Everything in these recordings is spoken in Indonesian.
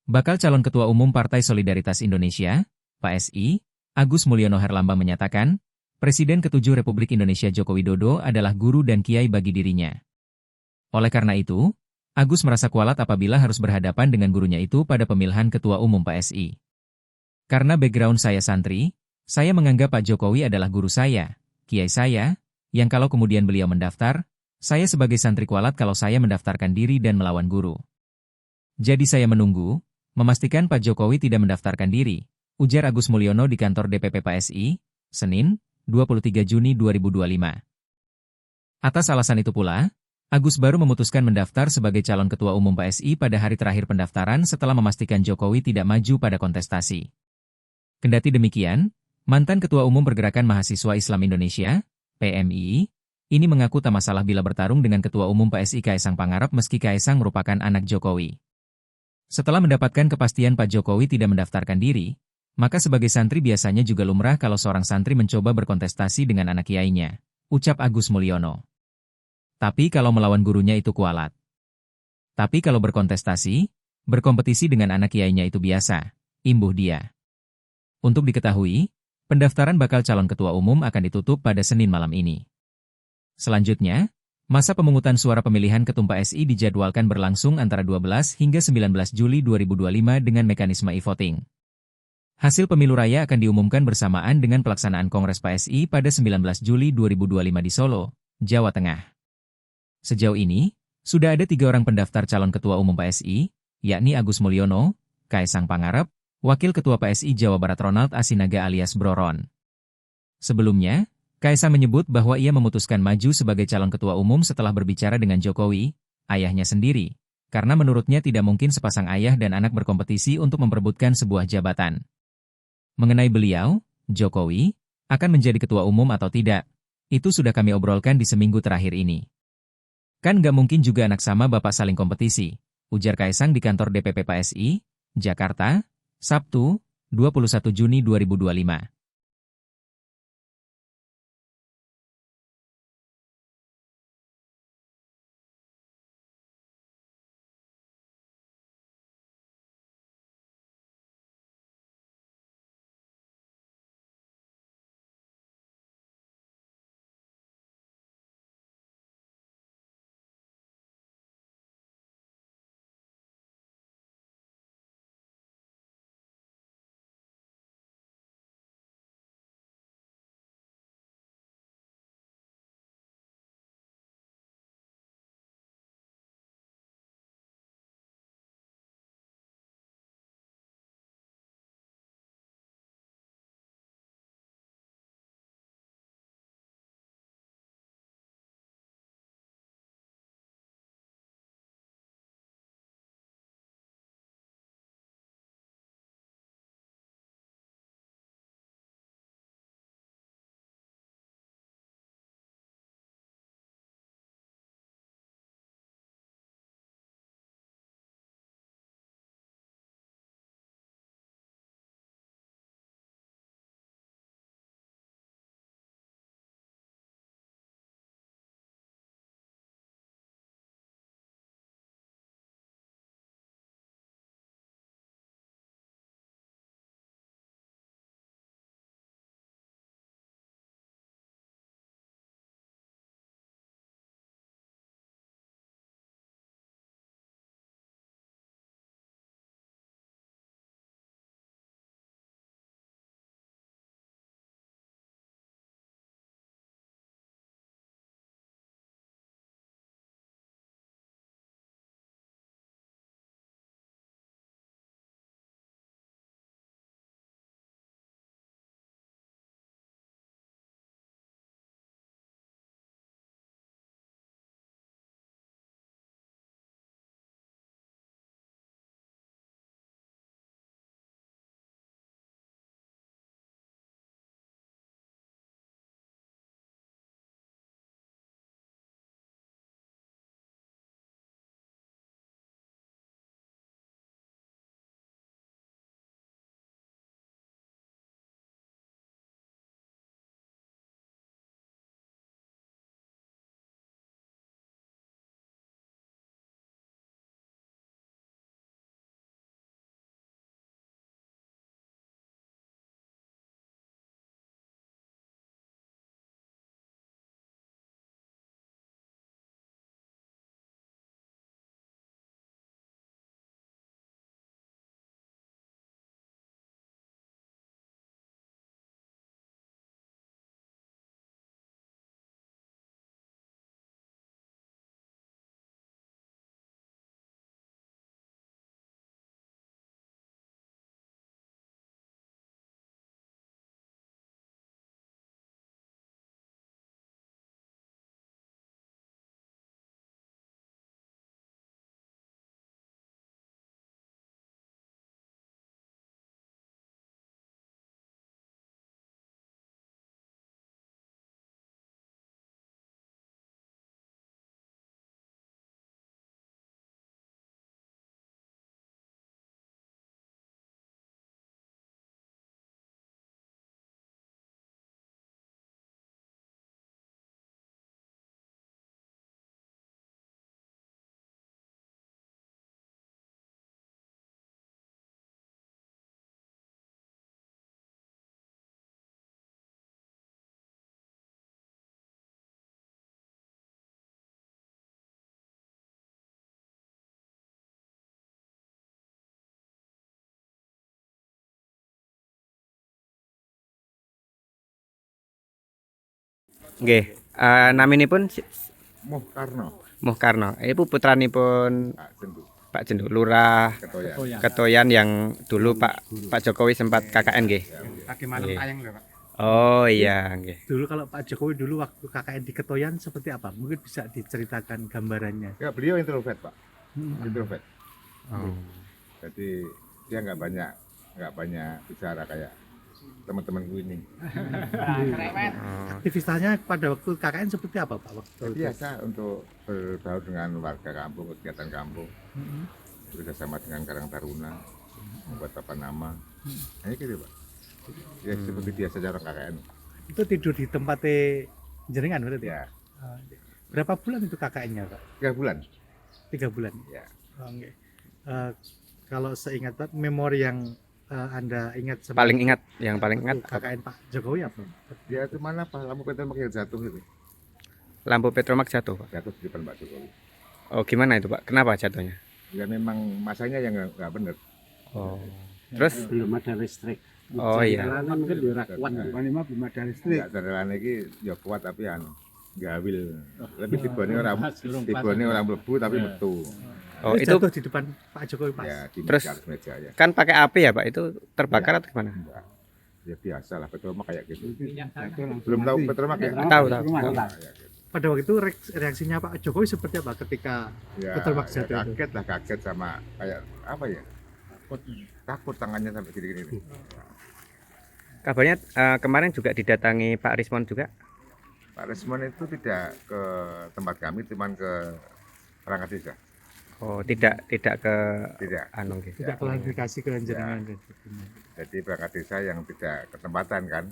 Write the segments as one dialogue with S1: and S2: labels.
S1: Bakal calon Ketua Umum Partai Solidaritas Indonesia, PSI, Agus Mulyono Herlambang menyatakan, Presiden ke-7 Republik Indonesia Joko Widodo adalah guru dan kiai bagi dirinya. Oleh karena itu, Agus merasa kualat apabila harus berhadapan dengan gurunya itu pada pemilihan Ketua Umum PSI. Karena background saya santri, saya menganggap Pak Jokowi adalah guru saya, kiai saya, yang kalau kemudian beliau mendaftar, saya sebagai santri kualat kalau saya mendaftarkan diri dan melawan guru. Jadi saya menunggu, memastikan Pak Jokowi tidak mendaftarkan diri, ujar Agus Mulyono di kantor DPP PSI, Senin, 23 Juni 2025. Atas alasan itu pula, Agus baru memutuskan mendaftar sebagai calon Ketua Umum PSI pada hari terakhir pendaftaran setelah memastikan Jokowi tidak maju pada kontestasi. Kendati demikian, mantan Ketua Umum Pergerakan Mahasiswa Islam Indonesia, PMII, ini mengaku tak masalah bila bertarung dengan Ketua Umum PSI Kaesang Pangarep meski Kaesang merupakan anak Jokowi. Setelah mendapatkan kepastian Pak Jokowi tidak mendaftarkan diri, maka sebagai santri biasanya juga lumrah kalau seorang santri mencoba berkontestasi dengan anak kiainya, ucap Agus Mulyono. Tapi kalau melawan gurunya itu kualat. Tapi kalau berkontestasi, berkompetisi dengan anak kiainya itu biasa, imbuh dia. Untuk diketahui, pendaftaran bakal calon ketua umum akan ditutup pada Senin malam ini. Selanjutnya, masa pemungutan suara pemilihan ketum PSI dijadwalkan berlangsung antara 12 hingga 19 Juli 2025 dengan mekanisme e-voting. Hasil pemilu raya akan diumumkan bersamaan dengan pelaksanaan Kongres PSI pada 19 Juli 2025 di Solo, Jawa Tengah. Sejauh ini, sudah ada 3 orang pendaftar calon ketua umum PSI, yakni Agus Mulyono, Kaesang Pangarep, Wakil Ketua PSI Jawa Barat Ronald Asinaga alias Broron. Sebelumnya, Kaesang menyebut bahwa ia memutuskan maju sebagai calon ketua umum setelah berbicara dengan Jokowi, ayahnya sendiri, karena menurutnya tidak mungkin sepasang ayah dan anak berkompetisi untuk memperebutkan sebuah jabatan. Mengenai beliau, Jokowi, akan menjadi ketua umum atau tidak, itu sudah kami obrolkan di seminggu terakhir ini. Kan nggak mungkin juga anak sama bapak saling kompetisi, ujar Kaesang di kantor DPP PSI, Jakarta, Sabtu, 21 Juni 2025. Nggih. Naminipun
S2: Muh Karno,
S1: Muh Karno. Ibu putranipun
S2: Pak Jendu,
S1: Pak Jendu Lurah
S2: Ketoyan.
S1: Ketoyan yang dulu Pak Jokowi sempat KKN nggih.
S3: Kaki malam
S1: Iya.
S3: tayang lho Pak.
S1: Oh iya nggih.
S4: Dulu kalau Pak Jokowi dulu waktu KKN di Ketoyan seperti apa? Mungkin bisa diceritakan gambarannya.
S2: Ya beliau introvert Pak, introvert.
S1: Oh.
S2: Jadi dia nggak banyak bicara kayak teman-temanku ini.
S4: Aktivitasnya pada waktu KKN seperti apa Pak? Waktu itu?
S2: Biasa untuk berbaur dengan warga kampung, kegiatan kampung, bekerjasama dengan Karang Taruna, membuat papan nama. Hanya gitu Pak. Ya seperti biasa orang KKN.
S4: Itu tidur di tempatnya jenengan berarti?
S2: Ya,
S4: Berapa bulan itu KKN-nya Pak?
S2: 3 bulan.
S4: 3 bulan.
S2: Ya.
S4: Oh, oke. Kalau seingat Pak, memori yang Anda ingat
S1: Yang paling ingat
S4: KKN Pak Jokowi apa?
S2: Dia itu mana Pak? Lampu petrol makin jatuh itu.
S1: lampu Petromak jatuh, Pak.
S2: Jatuh di depan Pak Jokowi.
S1: Oh, gimana itu, Pak? Kenapa jatuhnya?
S2: Ya memang masanya yang nggak benar.
S1: Oh. Terus
S3: Belum ada listrik.
S1: oh iya.
S3: Jalanan mungkin di kuat. Belum ada listrik.
S2: Nggak jalan lagi ya kuat tapi gawil. Lebih tibone orang mlebu tapi metu.
S1: Oh, itu
S4: jatuh di depan Pak Jokowi Pak.
S2: Ya di
S1: Terus?
S2: atas meja ya.
S1: kan pakai api ya, Pak? Itu terbakar atau gimana?
S2: Enggak. Ya biasa lah petrol mah kayak gitu.
S3: Jatuh langsung
S2: Belum tahu
S3: mati.
S2: petrol mah kayak
S1: Tahu.
S2: Nah, ya, gitu.
S4: Pada waktu itu reaksinya Pak Jokowi seperti apa ketika
S2: Ya,
S4: Petrol Max jatuh itu?
S2: kaget lah, kaget sama kayak apa ya? Takut tangannya sampai gini-gini.
S1: Kabarnya kemarin juga didatangi Pak Rismon juga.
S2: Pak Resmon itu tidak ke tempat kami, cuman ke perangkat desa.
S1: Oh, tidak ke
S2: Tidak.
S1: anu gitu.
S4: tidak klarifikasi ke jenengan dan sebagainya.
S2: Jadi perangkat desa yang tidak ketempatan kan.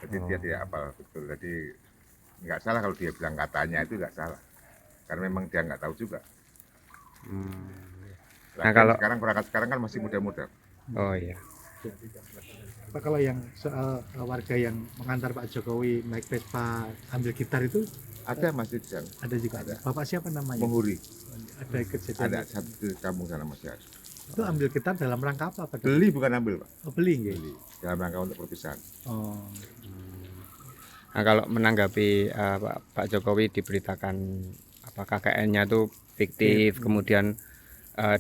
S2: Jadi dia tidak apal betul. Jadi nggak salah kalau dia bilang katanya itu nggak salah. Karena memang dia nggak tahu juga.
S1: Nah, kalau-
S2: perangkat sekarang kan masih muda-muda.
S1: Oh iya.
S4: Pak, kalau yang soal warga yang mengantar Pak Jokowi naik Vespa ambil gitar itu
S2: Ada masih di sana.
S4: ada juga.
S2: Ada.
S4: Bapak siapa namanya?
S2: Menghuri.
S4: Ada kejadian.
S2: Ada satu di kampung sana masih ada.
S4: Itu ambil gitar dalam rangka apa Pak?
S2: Beli bukan ambil Pak.
S4: Oh, beli nggih?
S2: Beli. Dalam rangka untuk perpisahan.
S4: Oh.
S1: Nah, kalau menanggapi Pak Jokowi diberitakan apa KKN-nya itu fiktif, kemudian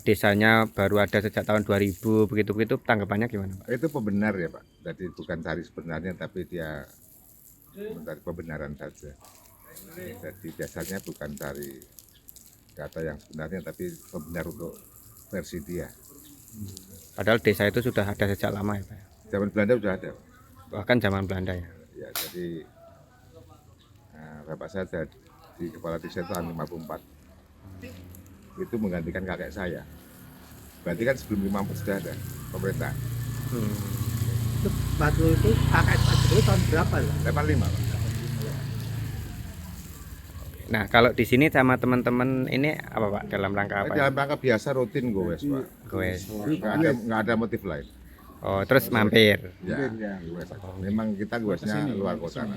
S1: desanya baru ada sejak tahun 2000 begitu tanggapannya gimana, Pak?
S2: Itu pembenar ya Pak. Jadi bukan cari sebenarnya tapi dia mencari pembenaran saja. Jadi biasanya bukan cari data yang sebenarnya tapi pembenar untuk versi dia.
S1: Padahal desa itu sudah ada sejak lama ya, Pak.
S2: Zaman Belanda sudah ada. Pak.
S1: Bahkan zaman Belanda ya.
S2: Ya jadi bapak saya ada di kepala desa itu tahun 54. Itu menggantikan kakek saya. Berarti kan sebelum 54 sudah ada pemerintah.
S4: Itu batu itu KKN Pak Jokowi tahun berapa ya?
S2: 85 Pak.
S1: Nah, kalau di sini sama teman-teman ini apa, Pak? Dalam rangka apa?
S2: Dalam rangka biasa rutin gowes Pak.
S1: Goes.
S2: Nggak ada motif lain.
S1: Oh, terus mampir.
S2: Ya, gowes. Memang kita gowesnya luar kota.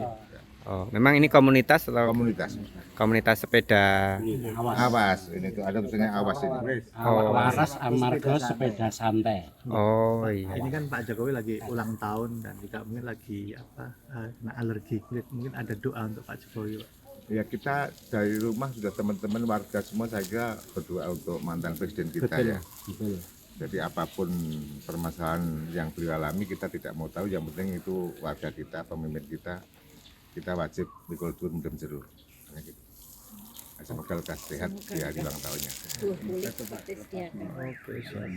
S1: Oh, memang ini komunitas atau
S2: Komunitas.
S1: komunitas sepeda?
S2: Awas, ini tuh ada tulisannya awas ini.
S3: Waras Amarga Sepeda Santai.
S1: Oh iya.
S4: Ini kan Pak Jokowi lagi ulang tahun dan juga mungkin lagi kena alergi kulit. Mungkin ada doa untuk Pak Jokowi Pak.
S2: Ya kita dari rumah sudah teman-teman warga semua saya kira berdoa untuk mantan presiden kita ya.
S3: Betul.
S2: Jadi apapun permasalahan yang beliau alami kita tidak mau tahu. Yang penting itu warga kita, pemimpin kita wajib mikul dur mendem jeruk. Nah, gitu. Semoga lekas sehat di hari ulang tahunnya.
S5: 20 seperti setiap.
S1: Oke, siap.